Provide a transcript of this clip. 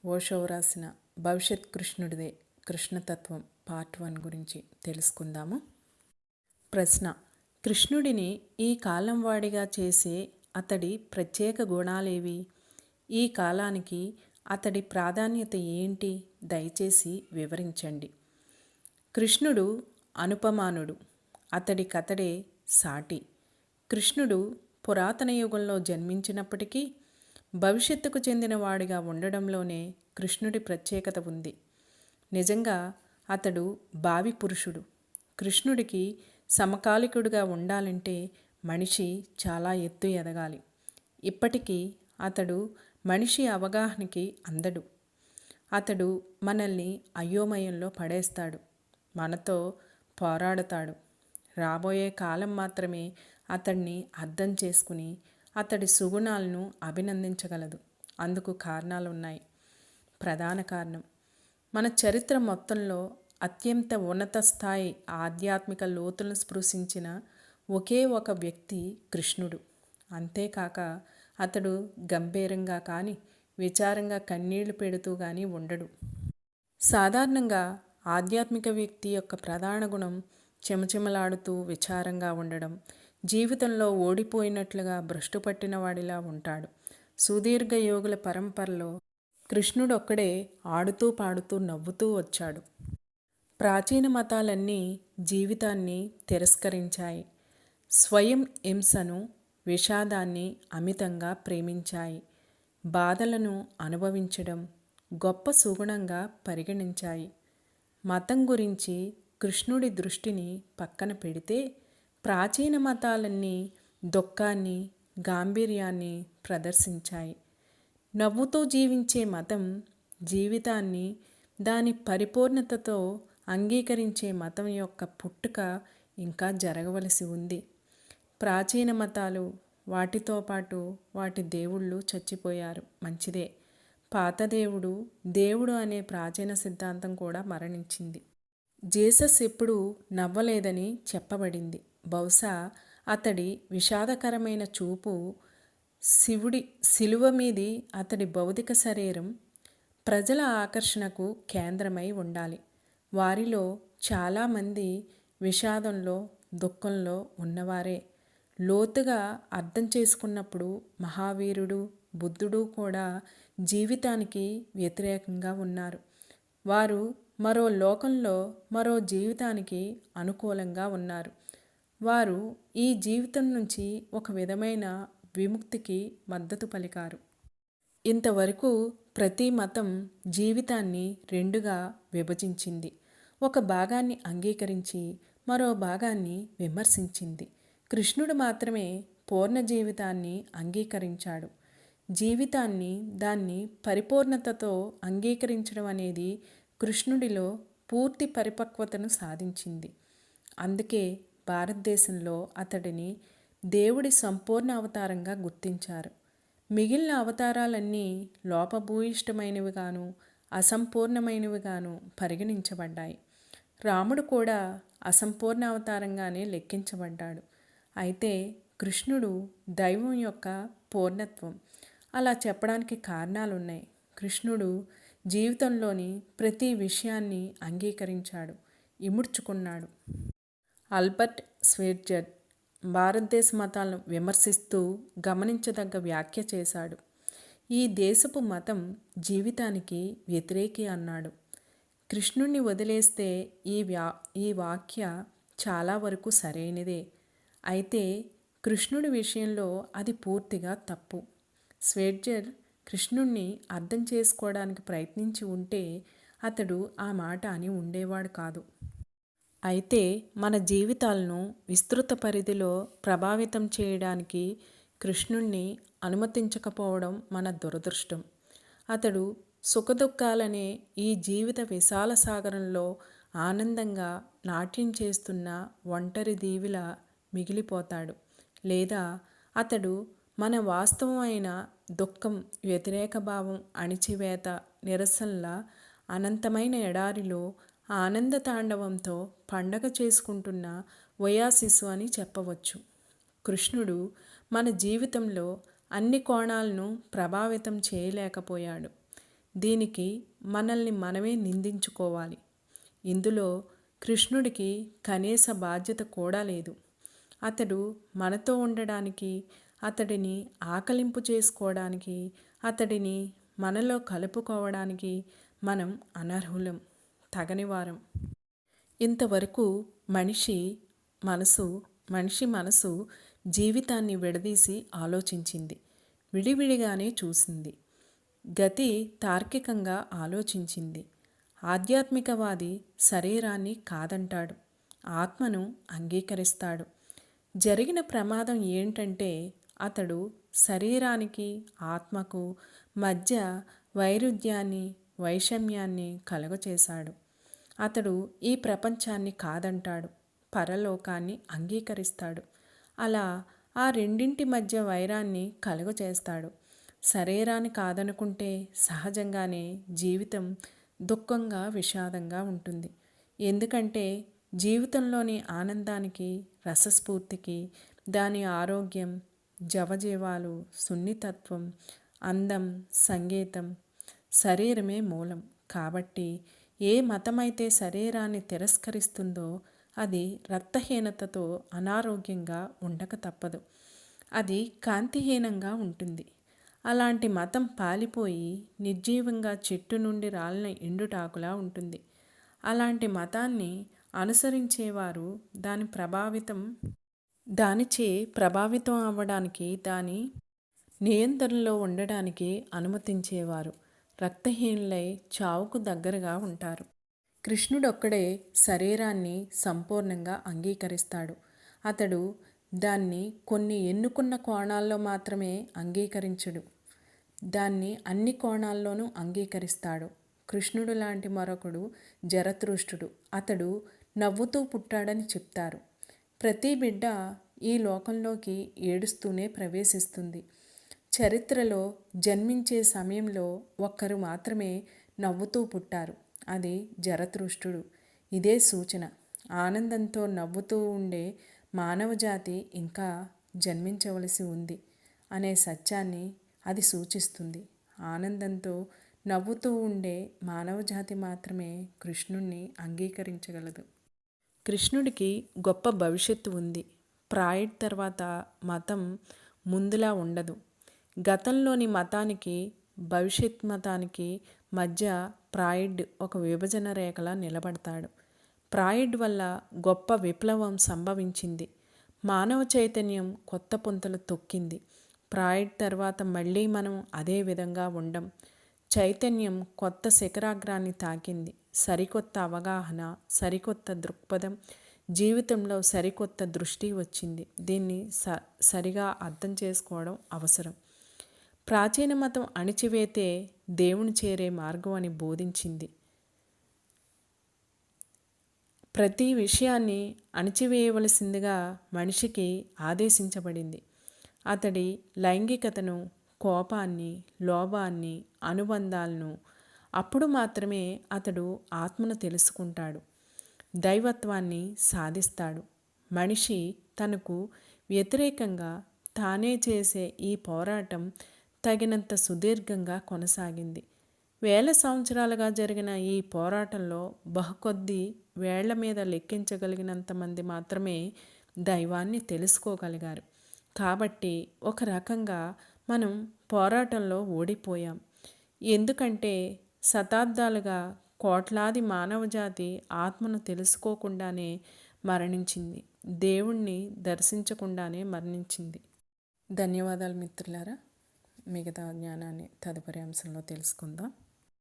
ఓషో రాసిన భవిష్యత్ కృష్ణుడిదే కృష్ణతత్వం పార్ట్ 1 గురించి తెలుసుకుందాము. ప్రశ్న: కృష్ణుడిని ఈ కాలం వాడిగా చేసే అతడి ప్రత్యేక గుణాలేవి? ఈ కాలానికి అతడి ప్రాధాన్యత ఏంటి? దయచేసి వివరించండి. కృష్ణుడు అనుపమానుడు, అతడికతడే సాటి. కృష్ణుడు పురాతన యుగంలో జన్మించినప్పటికీ భవిష్యత్తుకు చెందినవాడిగా ఉండడంలోనే కృష్ణుడి ప్రత్యేకత ఉంది. నిజంగా అతడు భావి పురుషుడు. కృష్ణుడికి సమకాలికుడిగా ఉండాలంటే మనిషి చాలా ఎత్తు ఎదగాలి. ఇప్పటికీ అతడు మనిషి అవగాహనకి అందడు. అతడు మనల్ని అయోమయంలో పడేస్తాడు, మనతో పోరాడతాడు. రాబోయే కాలం మాత్రమే అతడిని అర్థం చేసుకుని అతడి సుగుణాలను అభినందించగలదు. అందుకు కారణాలున్నాయి. ప్రధాన కారణం: మన చరిత్ర మొత్తంలో అత్యంత ఉన్నత స్థాయి ఆధ్యాత్మిక లోతులను స్పృశించిన ఒకే ఒక వ్యక్తి కృష్ణుడు. అంతేకాక అతడు గంభీరంగా కానీ విచారంగా కన్నీళ్లు పెడుతూ కానీ ఉండడు. సాధారణంగా ఆధ్యాత్మిక వ్యక్తి యొక్క ప్రధాన గుణం చెమచెమలాడుతూ విచారంగా ఉండడం, జీవితంలో ఓడిపోయినట్లుగా భ్రష్టు పట్టిన వాడిలా ఉంటాడు. సుదీర్ఘ యోగుల పరంపరలో కృష్ణుడొక్కడే ఆడుతూ పాడుతూ నవ్వుతూ వచ్చాడు. ప్రాచీన మతాలన్నీ జీవితాన్ని తిరస్కరించాయి. స్వయం హింసను, విషాదాన్ని అమితంగా ప్రేమించాయి. బాధలను అనుభవించడం గొప్ప సుగుణంగా పరిగణించాయి. మతం గురించి కృష్ణుడి దృష్టిని పక్కన పెడితే ప్రాచీన మతాలన్నీ దుఃఖాన్ని, గాంభీర్యాన్ని ప్రదర్శించాయి. నవ్వుతూ జీవించే మతం జీవితాన్ని దాని పరిపూర్ణతతో అంగీకరించే మతం యొక్క పుట్టుక ఇంకా జరగవలసి ఉంది. ప్రాచీన మతాలు, వాటితో పాటు వాటి దేవుళ్ళు చచ్చిపోయారు, మంచిదే. పాత దేవుడు, దేవుడు అనే ప్రాచీన సిద్ధాంతం కూడా మరణించింది. జీసస్ ఎప్పుడూ నవ్వలేదని చెప్పబడింది. బహుశా అతడి విషాదకరమైన చూపు శివుడి శిలువ మీది అతడి భౌతిక శరీరం ప్రజల ఆకర్షణకు కేంద్రమై ఉండాలి. వారిలో చాలామంది విషాదంలో, దుఃఖంలో ఉన్నవారే. లోతుగా అర్థం చేసుకున్నప్పుడు మహావీరుడు, బుద్ధుడు కూడా జీవితానికి వ్యతిరేకంగా ఉన్నారు. వారు మరో లోకంలో మరో జీవితానికి అనుకూలంగా ఉన్నారు. వారు ఈ జీవితం నుంచి ఒక విధమైన విముక్తికి మద్దతు పలికారు. ఇంతవరకు ప్రతి మతం జీవితాన్ని రెండుగా విభజించింది. ఒక భాగాన్ని అంగీకరించి మరో భాగాన్ని విమర్శించింది. కృష్ణుడు మాత్రమే పూర్ణ జీవితాన్ని అంగీకరించాడు. జీవితాన్ని దాన్ని పరిపూర్ణతతో అంగీకరించడం అనేది కృష్ణుడిలో పూర్తి పరిపక్వతను సాధించింది. అందుకే భారతదేశంలో అతడిని దేవుడి సంపూర్ణ అవతారంగా గుర్తించారు. మిగిలిన అవతారాలన్నీ లోపభూయిష్టమైనవిగాను, అసంపూర్ణమైనవిగాను పరిగణించబడ్డాయి. రాముడు కూడా అసంపూర్ణ అవతారంగానే లెక్కించబడ్డాడు. అయితే కృష్ణుడు దైవం యొక్క పూర్ణత్వం. అలా చెప్పడానికి కారణాలున్నాయి. కృష్ణుడు జీవితంలోని ప్రతి విషయాన్ని అంగీకరించాడు, ఇముడ్చుకున్నాడు. ఆల్బర్ట్ స్వేర్జర్ భారతదేశ మతాలను విమర్శిస్తూ గమనించదగ్గ వ్యాఖ్య చేశాడు. ఈ దేశపు మతం జీవితానికి వ్యతిరేకి అన్నాడు. కృష్ణుణ్ణి వదిలేస్తే ఈ వాక్య చాలా వరకు సరైనదే. అయితే కృష్ణుడి విషయంలో అది పూర్తిగా తప్పు. స్వేర్జర్ కృష్ణుణ్ణి అర్థం చేసుకోవడానికి ప్రయత్నించి ఉంటే అతడు ఆ మాట అని ఉండేవాడు కాదు. అయితే మన జీవితాలను విస్తృత పరిధిలో ప్రభావితం చేయడానికి కృష్ణుణ్ణి అనుమతించకపోవడం మన దురదృష్టం. అతడు సుఖదుఖాలనే ఈ జీవిత విశాల సాగరంలో ఆనందంగా నాట్యం చేస్తున్న ఒంటరి దీవిలా మిగిలిపోతాడు. లేదా అతడు మన వాస్తవమైన దుఃఖం, వ్యతిరేక భావం, అణిచివేత, నిరసనల అనంతమైన ఎడారిలో ఆనంద తాండవంతో పండగ చేసుకుంటున్న ఒయాసిసు అని చెప్పవచ్చు. కృష్ణుడు మన జీవితంలో అన్ని కోణాలను ప్రభావితం చేయలేకపోయాడు. దీనికి మనల్ని మనమే నిందించుకోవాలి. ఇందులో కృష్ణుడికి కనీస బాధ్యత కూడా లేదు. అతడు మనతో ఉండడానికి, అతడిని ఆకలింపు చేసుకోవడానికి, అతడిని మనలో కలుపుకోవడానికి మనం అనర్హులం, తగనివారం. ఇంతవరకు మనిషి మనసు జీవితాన్ని విడదీసి ఆలోచించింది, విడివిడిగానే చూసింది. గతి తార్కికంగా ఆలోచించింది. ఆధ్యాత్మికవాది శరీరాన్ని కాదంటాడు, ఆత్మను అంగీకరిస్తాడు. జరిగిన ప్రమాదం ఏంటంటే అతడు శరీరానికి ఆత్మకు మధ్య వైరుధ్యాన్ని, వైషమ్యాన్ని కలుగచేశాడు. అతడు ఈ ప్రపంచాన్ని కాదంటాడు, పరలోకాన్ని అంగీకరిస్తాడు. అలా ఆ రెండింటి మధ్య వైరాన్ని కలుగచేస్తాడు. శరీరాన్ని కాదనుకుంటే సహజంగానే జీవితం దుఃఖంగా, విషాదంగా ఉంటుంది. ఎందుకంటే జీవితంలోని ఆనందానికి, రసస్ఫూర్తికి దాని ఆరోగ్యం, జవజీవాలు, సున్నితత్వం, అందం, సంగీతం, శరీరమే మూలం. కాబట్టి ఏ మతమైతే శరీరాన్ని తిరస్కరిస్తుందో అది రక్తహీనతతో అనారోగ్యంగా ఉండక తప్పదు. అది కాంతిహీనంగా ఉంటుంది. అలాంటి మతం పాలిపోయి నిర్జీవంగా చెట్టు నుండి రాలిన ఎండుటాకులా ఉంటుంది. అలాంటి మతాన్ని అనుసరించేవారు దానిచే ప్రభావితం అవ్వడానికి, దాని నియంత్రణలో ఉండడానికి అనుమతించేవారు రక్తహీనులై చావుకు దగ్గరగా ఉంటారు. కృష్ణుడొక్కడే శరీరాన్ని సంపూర్ణంగా అంగీకరిస్తాడు. అతడు దాన్ని కొన్ని ఎన్నుకున్న కోణాల్లో మాత్రమే అంగీకరించడు, దాన్ని అన్ని కోణాల్లోనూ అంగీకరిస్తాడు. కృష్ణుడు లాంటి మరొకడు జరతుష్ట్రుడు. అతడు నవ్వుతూ పుట్టాడని చెప్తారు. ప్రతి బిడ్డ ఈ లోకంలోకి ఏడుస్తూనే ప్రవేశిస్తుంది. చరిత్రలో జన్మించే సమయంలో ఒక్కరు మాత్రమే నవ్వుతూ పుట్టారు, అది జరతుష్ట్రుడు. ఇదే సూచన. ఆనందంతో నవ్వుతూ ఉండే మానవజాతి ఇంకా జన్మించవలసి ఉంది అనే సత్యాన్ని అది సూచిస్తుంది. ఆనందంతో నవ్వుతూ ఉండే మానవజాతి మాత్రమే కృష్ణుణ్ణి అంగీకరించగలదు. కృష్ణుడికి గొప్ప భవిష్యత్తు ఉంది. ఫ్రాయిడ్ తర్వాత మతం ముందులా ఉండదు. గతంలోని మతానికి, భవిష్యత్ మతానికి మధ్య ఫ్రాయిడ్ ఒక విభజన రేఖలా నిలబడతాడు. ఫ్రాయిడ్ వల్ల గొప్ప విప్లవం సంభవించింది. మానవ చైతన్యం కొత్త పుంతలు తొక్కింది. ఫ్రాయిడ్ తర్వాత మళ్ళీ మనం అదే విధంగా ఉండం. చైతన్యం కొత్త శిఖరాగ్రాన్ని తాకింది. సరికొత్త అవగాహన, సరికొత్త దృక్పథం, జీవితంలో సరికొత్త దృష్టి వచ్చింది. దీన్ని సరిగా అర్థం చేసుకోవడం అవసరం. ప్రాచీన మతం అణిచివేతే దేవుని చేరే మార్గం అని బోధించింది. ప్రతి విషయాన్ని అణిచివేయవలసిందిగా మనిషికి ఆదేశించబడింది. అతడి లైంగికతను, కోపాన్ని, లోభాన్ని, అనుబంధాలను. అప్పుడు మాత్రమే అతడు ఆత్మను తెలుసుకుంటాడు, దైవత్వాన్ని సాధిస్తాడు. మనిషి తనకు వ్యతిరేకంగా తానే చేసే ఈ పోరాటం తగినంత సుదీర్ఘంగా కొనసాగింది. వేల సంవత్సరాలుగా జరిగిన ఈ పోరాటంలో బహుకొద్ది వేళ్ల మీద లెక్కించగలిగినంత మంది మాత్రమే దైవాన్ని తెలుసుకోగలిగారు. కాబట్టి ఒక రకంగా మనం పోరాటంలో ఓడిపోయాం. ఎందుకంటే శతాబ్దాలుగా కోట్లాది మానవజాతి ఆత్మను తెలుసుకోకుండానే మరణించింది, దేవుణ్ణి దర్శించకుండానే మరణించింది. ధన్యవాదాలు మిత్రులారా. మిగతా జ్ఞానాన్ని తదుపరి అంశంలో తెలుసుకుందాం.